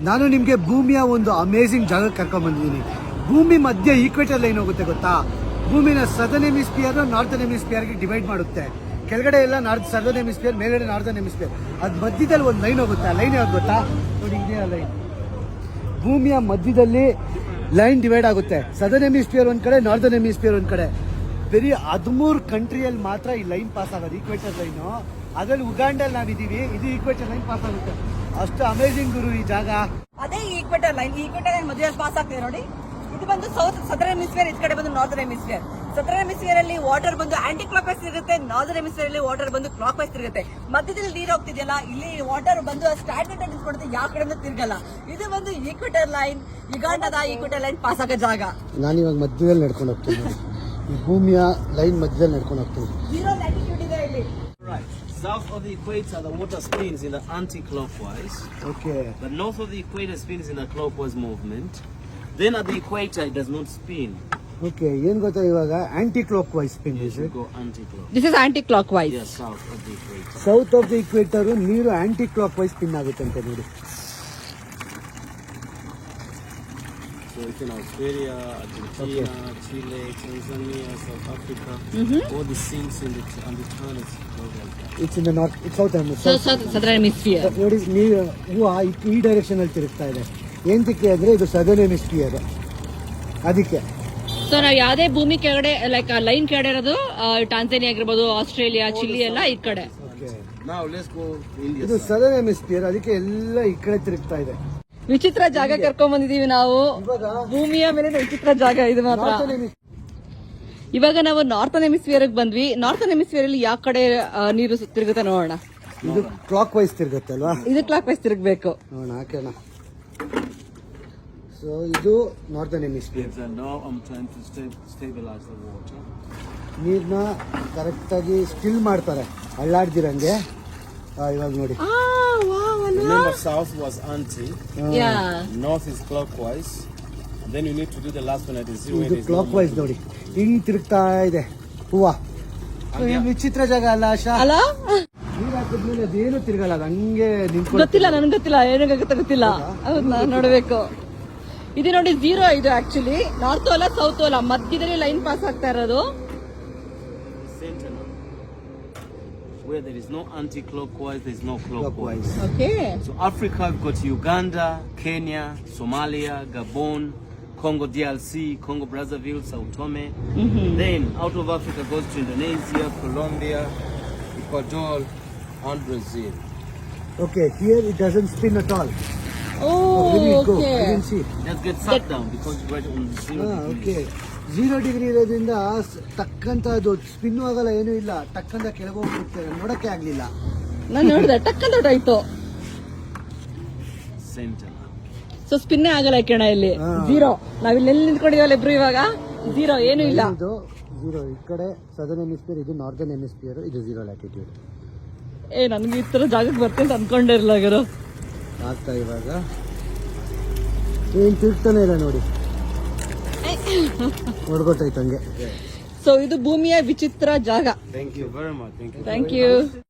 ನಾನು ನಿಮಗೆ ಭೂಮಿಯ ಒಂದು ಅಮೇಸಿಂಗ್ ಜಾಗಕ್ಕೆ ಕರ್ಕೊಂಡ್ ಬಂದಿದ್ದೀನಿ. ಭೂಮಿ ಮಧ್ಯೆ ಈಕ್ವೇಟರ್ ಲೈನ್ ಹೋಗುತ್ತೆ ಗೊತ್ತಾ. ಭೂಮಿನ ಸದರ್ನ್ ಹೆಮಿಸ್ಫಿಯರ್ ನಾರ್ಥನ್ ಹೆಮಿಸ್ಫಿಯರ್ಗೆ ಡಿವೈಡ್ ಮಾಡುತ್ತೆ. ಕೆಳಗಡೆ ಎಲ್ಲ ಸದರ್ನ್ ಹೆಮಿಸ್ಫಿಯರ್, ಮೇಲ್ಗಡೆ ನಾರ್ಥನ್ ಹೆಮಿಸ್ಫಿಯರ್. ಅದ್ ಮಧ್ಯದಲ್ಲಿ ಒಂದು ಲೈನ್ ಹೋಗುತ್ತೆ. ಆ ಲೈನ್ ಯಾವ್ದು ಗೊತ್ತಾ ನೋಡಿ, ಇದೇ ಲೈನ್. ಭೂಮಿಯ ಮಧ್ಯದಲ್ಲಿ ಲೈನ್ ಡಿವೈಡ್ ಆಗುತ್ತೆ. ಸದರ್ನ್ ಹೆಮಿಸ್ಫಿಯರ್ ಒಂದ್ ಕಡೆ, ನಾರ್ಥನ್ ಹೆಮಿಸ್ಫಿಯರ್ ಒಂದ್ ಕಡೆ. ಬರೀ 13 ಕಂಟ್ರಿಯಲ್ಲಿ ಮಾತ್ರ ಈ ಲೈನ್ ಪಾಸ್ ಆಗೋದು, ಈಕ್ವೇಟರ್ ಲೈನು. ಅದರಲ್ಲಿ ಉಗಾಂಡಲ್ಲಿ ನಾವಿದ್ದೀವಿ, ಇದು ಈಕ್ವೇಟರ್ ಲೈನ್ ಪಾಸ್ ಆಗುತ್ತೆ. ಅಷ್ಟು ಅಮೇಜಿಂಗ್ ಗುರು ಈ ಜಾಗ. ಅದೇ ಈಕ್ವೇಟರ್ ಲೈನ್ ಮಧ್ಯೆ ಪಾಸ್ ಆಗ್ತಿದೆ ನೋಡಿ. ಇದು ಬಂದು ಸದರ್ನ್ ಹೆಮಿಸ್ಫಿಯರ್, ಈ ಕಡೆ ಬಂದು ನಾರ್ದರ್ನ್ ಹೆಮಿಸ್ಫಿಯರ್. ಸದರ್ನ್ ಹೆಮಿಸ್ಫಿಯರ್ ಅಲ್ಲಿ ವಾಟರ್ ಬಂದು ಆಂಟಿ ಕ್ಲಾಕ್ ವೈಸ್ ಇರುತ್ತೆ, ನಾರ್ದರ್ನ್ ಹೆಮಿಸ್ಫಿಯರ್ ಅಲ್ಲಿ ವಾಟರ್ ಬಂದು ಕ್ಲಾಕ್ ವೈಸ್ ತಿರುಗುತ್ತೆ. ಮಧ್ಯದಲ್ಲಿ ನೀರು ಹೋಗ್ತಿದೆಯಲ್ಲ, ಇಲ್ಲಿ ವಾಟರ್ ಬಂದು ಸ್ಟ್ಯಾಂಡರ್ಡ್ ಆಗಿ ನಿಂತ್ಕೊಡುತ್ತೆ, ಯಾವ ಕಡೆ ತಿರ್ಗಲ್ಲ. ಇದು ಬಂದು ಈಕ್ವೇಟರ್ ಲೈನ್, ಯುಗಾಂಡದ ಈಕ್ವೇಟರ್ ಲೈನ್ ಪಾಸ್ ಆಗೋ ಜಾಗ. ನಾನು ಇವಾಗ ಮಧ್ಯದಲ್ಲಿ ನಡ್ಕೊಂಡು ಹೋಗ್ತೀನಿ, ಈ ಭೂಮಿಯ ಲೈನ್ ಮಧ್ಯದಲ್ಲಿ ನಡ್ಕೊಂಡು ಹೋಗ್ತೀನಿ. 0 ಲ್ಯಾಟಿಟ್ಯೂಡ್ ಇದೆ ಇಲ್ಲಿ. South of the equator, the water spins in the anti-clockwise. Okay. The north of the equator spins in a clockwise movement. Then at the equator, it does not spin. Okay. ಏನು ಗೊತ್ತಾ ಇವಾಗ anticlockwise spin. Yes, you go anti-clockwise. This is anti-clockwise. Yes, south of the equator. South of the equator ನೀರು aunty clock wise spin ಆಗುತ್ತೆ ಅಂತ ನೋಡಿ. So it's in Australia, Argentina, Chile, Tanzania, South Africa. All the sinks in the on the planets go like that. It's in the north, it's south southern hemisphere. ನೋಡಿ, ನೀರು ಈ direction ಅಲ್ಲಿ ತಿರುಗ್ತಾ ಇದೆ. ಏನಕ್ಕೆ ಅಂದ್ರೆ ಇದು ಸದರ್ನ್ ಹೆಮಿಸ್ಫಿಯರ್, ಅದಕ್ಕೆ. ಸೊ ನಾವು ಯಾವ್ದೇ ಭೂಮಿ ಕೆಳಗಡೆ ಲೈಕ್ ಲೈನ್ ಕೆಳಗಡೆ ಇರೋದು ಟಾಂಜಾನಿಯಾ ಆಗಿರ್ಬೋದು, ಆಸ್ಟ್ರೇಲಿಯಾ, ಚಿಲಿ ಎಲ್ಲ ಈ ಕಡೆ. Now let's go to India. ಇದು ಸದರ್ನ್ ಹೆಮಿಸ್ಫಿಯರ್, ಅದಕ್ಕೆ ಎಲ್ಲ ಈ ಕಡೆ ತಿರುಗ್ತಾ ಇದೆ. ವಿಚಿತ್ರ ಜಾಗ ಕರ್ಕೊಂಡ್ ಬಂದಿದೀವಿ ನಾವು. ಭೂಮಿಯ ಮೇಲೆ ವಿಚಿತ್ರ ಜಾಗ ಇದು ಮಾತ್ರ. ಇವಾಗ ನಾವು ನಾರ್ಥನ್ ಹೆಮಿಸ್ಫಿಯರ್ ಬಂದ್ವಿ. ನಾರ್ಥನ್ ಹೆಮಿಸ್ಫಿಯರ್ ಅಲ್ಲಿ ಯಾವ ಕಡೆ ನೀರು ತಿರುಗುತ್ತೆ ನೋಡೋಣ. ಇದು ಕ್ಲಾಕ್ ವೈಸ್ ತಿರುಗುತ್ತೆ ಅಲ್ವಾ? ಇದು ಕ್ಲಾಕ್ ವೈಸ್ ತಿರುಗಬೇಕು ನೋಡೋಣ, ಹಾಕೋಣ. ಸೊ ಇದು northern hemisphere. Now I'm trying to stabilize the water. ನೀರ್ನ ಕರೆಕ್ಟ್ ಆಗಿ ಸ್ಟಿಲ್ ಮಾಡ್ತಾರೆ, ಅಳ್ಳಾಡ್ದಿರಂಗೆ. ಇವಾಗ ನೋಡಿ, remember south was anti, north is clockwise, and then you need to do the last one at the zero. ಇದು clock wise ನೋಡಿ, ಹಿಂಗ್ ತಿರುಗ್ತಾ ಇದೆ ಹೂವ. ವಿಚಿತ್ರ ಜಾಗ ಅಲ್ಲ ಆಶಾ? ಅಲ್ಲ, ನೀರ್ ಹಾಕಿದ್ಮೇಲೆ ಅದೇನು ತಿರ್ಗಲ್ಲ, ಅದು ಹಂಗೆ ನಿಂತ್ಕೊಂಡು. ಗೊತ್ತಿಲ್ಲ, ನನ್ಗೆ ಗೊತ್ತಿಲ್ಲ ಏನಾಗುತ್ತೆ ಗೊತ್ತಿಲ್ಲ. ಹೌದು, ನಾನು ನೋಡ್ಬೇಕು. ಇದು ನೋಡಿ 0 ಇದು ಆಕ್ಚುಲಿ ನಾರ್ತ್ ಅಲ್ಲ ಸೌತ್ ಅಲ್ಲ, ಮಧ್ಯದಲ್ಲಿ ಲೈನ್ ಪಾಸ್ ಆಗ್ತಾ ಇರೋದು. Where there is no anti-clockwise, there is no clockwise. Okay. So Africa, we've got Uganda, Kenya, Somalia, Gabon, Congo DRC, Congo Brazzaville, Sao Tome. Then out of Africa goes to Indonesia, Colombia, Ecuador, and Brazil. Okay, here it doesn't spin at all. Oh, okay. I didn't see. Just get sat down because it's right on 0 degrees. Okay. 0 degree ಇರೋದ್ರಿಂದ ಟಕ್ಕಂತ ಅದು spin ಆಗಲ್ಲ, ಏನೂ ಇಲ್ಲ. ಟಕ್ಕಂತ ಕೆಳಗೆ ಹೋಗ್ಬಿಡುತ್ತೆ, ನೋಡಕ್ಕೆ ಆಗ್ಲಿಲ್ಲ. ನಾನು ನೋಡಿದೆ ಟಕ್ಕಂತ ಹೊರಟಾಯ್ತು. Center. ಸೊ ಸ್ಪಿನ್ನೇ ಆಗಲ್ಲ ಕಣ ಇಲ್ಲಿ. 0. ನಾವಿಲ್ಲಿ ಎಲ್ಲಿ ನಿಂತ್ಕೊಂಡಿದ್ದೀವಲ್ಲ ಇಬ್ರು ಇವಾಗ. 0 ಏನೂ ಇಲ್ಲ. ಇದು 0 ಈ ಕಡೆ ಸದರ್ನ್ ಹೆಮಿಸ್ಫಿಯರ್, ಇದು ನಾರ್ದರ್ನ್ ಹೆಮಿಸ್ಫಿಯರ್, ಇದು 0 ಲ್ಯಾಟಿಟ್ಯೂಡ್. ನನ್ಗೆ ಈ ತರ ಜಾಗಕ್ಕೆ ಬರ್ತೀನಿ ಅಂತ ಅನ್ಕೊಂಡಿರಲ್ಲ ಗುರು. ಆಗ್ತಾ ಇವಾಗ ಏನ್ ತಿರ್ಗ್ತಾನೆ ಇಲ್ಲ ನೋಡಿ, ಹೊಡ್ಕೊಟ್ಟೈತೆ ಹಂಗೆ. ಸೊ ಇದು ಭೂಮಿಯ ವಿಚಿತ್ರ ಜಾಗ. Thank you very much. Thank you.